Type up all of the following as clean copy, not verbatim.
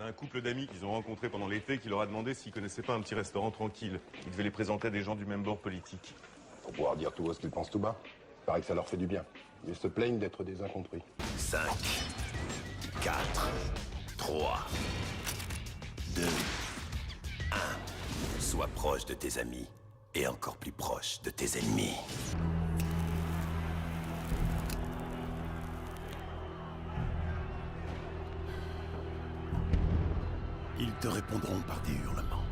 un couple d'amis qu'ils ont rencontré pendant l'été qui leur a demandé s'ils connaissaient pas un petit restaurant tranquille. Ils devaient les présenter à des gens du même bord politique. Pour pouvoir dire tout haut ce qu'ils pensent tout bas. Il paraît que ça leur fait du bien. Ils se plaignent d'être des incompris. 5, 4, 3, 2, 1. Sois proche de tes amis et encore plus proche de tes ennemis. Ils te répondront par des hurlements.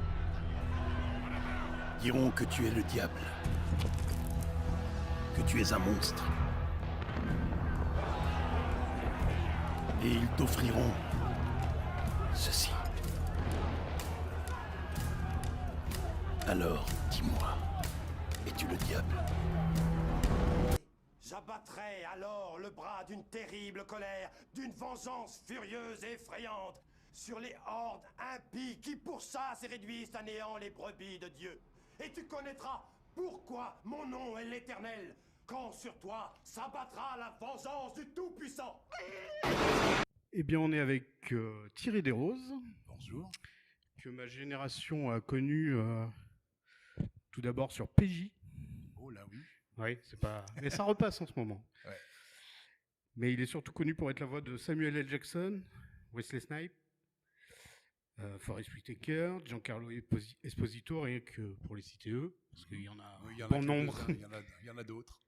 Diront que tu es le diable, que tu es un monstre. Et ils t'offriront ceci. Alors, dis-moi, es-tu le diable? J'abattrai alors le bras d'une terrible colère, d'une vengeance furieuse et effrayante, sur les hordes impies qui pourchassent et réduisent à néant les brebis de Dieu. Et tu connaîtras pourquoi mon nom est l'Éternel, quand sur toi s'abattra la vengeance du Tout-Puissant. Eh bien, on est avec Thierry Desroses. Bonjour. Que ma génération a connu tout d'abord sur PJ. Oh là oui. Oui, c'est pas. Mais ça repasse en ce moment. Ouais. Mais il est surtout connu pour être la voix de Samuel L. Jackson, Wesley Snipes, Forest Whitaker, Giancarlo Esposito, rien que pour les citer eux, parce qu'il y en a Oui, il y en bon a nombre. Il y en a d'autres.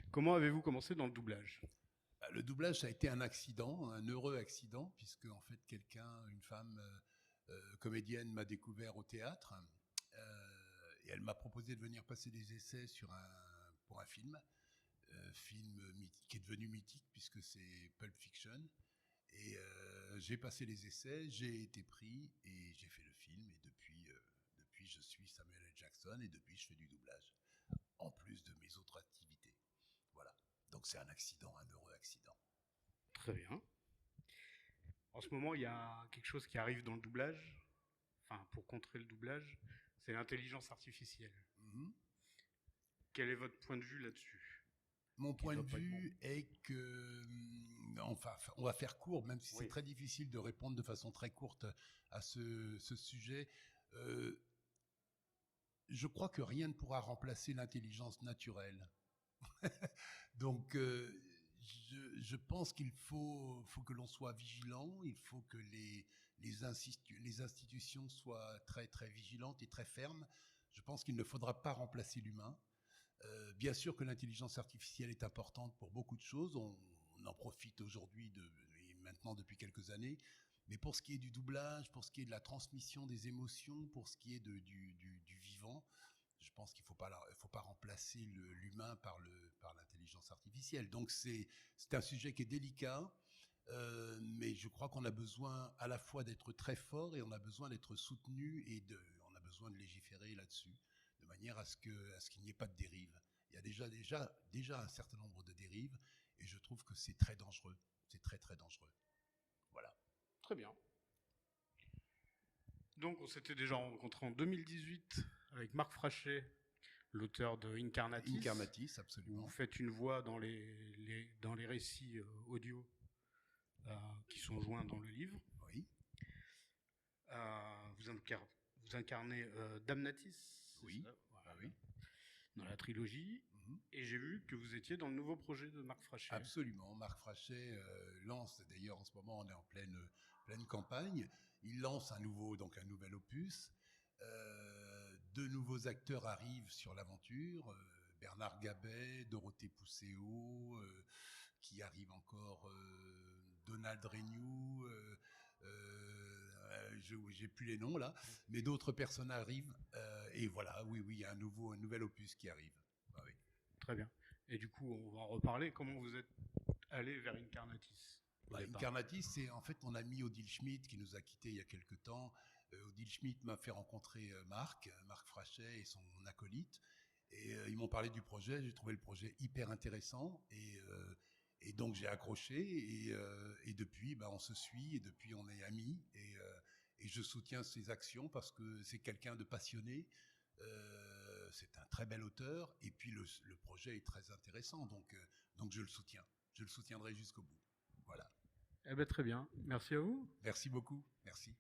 Comment avez-vous commencé dans le doublage? Le doublage, ça a été un accident, un heureux accident, puisque en fait, une femme comédienne m'a découvert au théâtre, et elle m'a proposé de venir passer des essais pour un film qui est devenu mythique, puisque c'est Pulp Fiction. Et j'ai passé les essais, j'ai été pris, et j'ai fait le film, et depuis, je suis Samuel L. Jackson, et depuis, je fais du doublage, en plus de mes autres activités. Voilà. Donc c'est un accident, un heureux accident. Très bien. En ce moment, il y a quelque chose qui arrive dans le doublage, enfin pour contrer le doublage, c'est l'intelligence artificielle. Mm-hmm. Quel est votre point de vue là-dessus? Mon point de vue est que, enfin, on va faire court, même si c'est très difficile de répondre de façon très courte à ce sujet. Je crois que rien ne pourra remplacer l'intelligence naturelle. Donc, je pense qu'il faut que l'on soit vigilant, il faut que les institutions soient très, très vigilantes et très fermes. Je pense qu'il ne faudra pas remplacer l'humain. Bien sûr que l'intelligence artificielle est importante pour beaucoup de choses, on en profite aujourd'hui et maintenant depuis quelques années, mais pour ce qui est du doublage, pour ce qui est de la transmission des émotions, pour ce qui est du vivant, je pense qu'il ne faut pas remplacer l'humain par l'intelligence artificielle. Donc c'est un sujet qui est délicat, mais je crois qu'on a besoin à la fois d'être très fort et on a besoin d'être soutenu et on a besoin de légiférer là-dessus, de manière à ce qu'il n'y ait pas de dérive. Il y a déjà un certain nombre de dérives et je trouve que c'est très dangereux. C'est très très dangereux. Voilà. Très bien. Donc on s'était déjà rencontré en 2018 avec Marc Frachet, l'auteur de Incarnatis. Incarnatis, absolument. Vous faites une voix dans les récits audio qui sont joints dans le livre. Oui. Vous incarnez Damnatis. Oui. Voilà, oui. Dans la trilogie. Et j'ai vu que vous étiez dans le nouveau projet de Marc Frachet. Absolument. Marc Frachet lance, d'ailleurs en ce moment on est en pleine campagne, il lance un nouvel opus. Deux nouveaux acteurs arrivent sur l'aventure, Bernard Gabet, Dorothée Pousseau, qui arrive encore, Donald Renew, j'ai plus les noms là, mais d'autres personnes arrivent, et voilà, oui, il y a un nouvel opus qui arrive. Ah, oui. Très bien. Et du coup, on va en reparler. Comment vous êtes allé vers Incarnatis? Incarnatis, c'est en fait mon ami Odile Schmidt qui nous a quittés il y a quelque temps. Odile Schmidt m'a fait rencontrer Marc Frachet et son acolyte. Et ils m'ont parlé du projet. J'ai trouvé le projet hyper intéressant. Et donc j'ai accroché. Et depuis, on se suit. Et depuis, on est amis. Et je soutiens ses actions parce que c'est quelqu'un de passionné. C'est un très bel auteur. Et puis le projet est très intéressant. Donc je le soutiens. Je le soutiendrai jusqu'au bout. Voilà. Eh ben, très bien. Merci à vous. Merci beaucoup. Merci.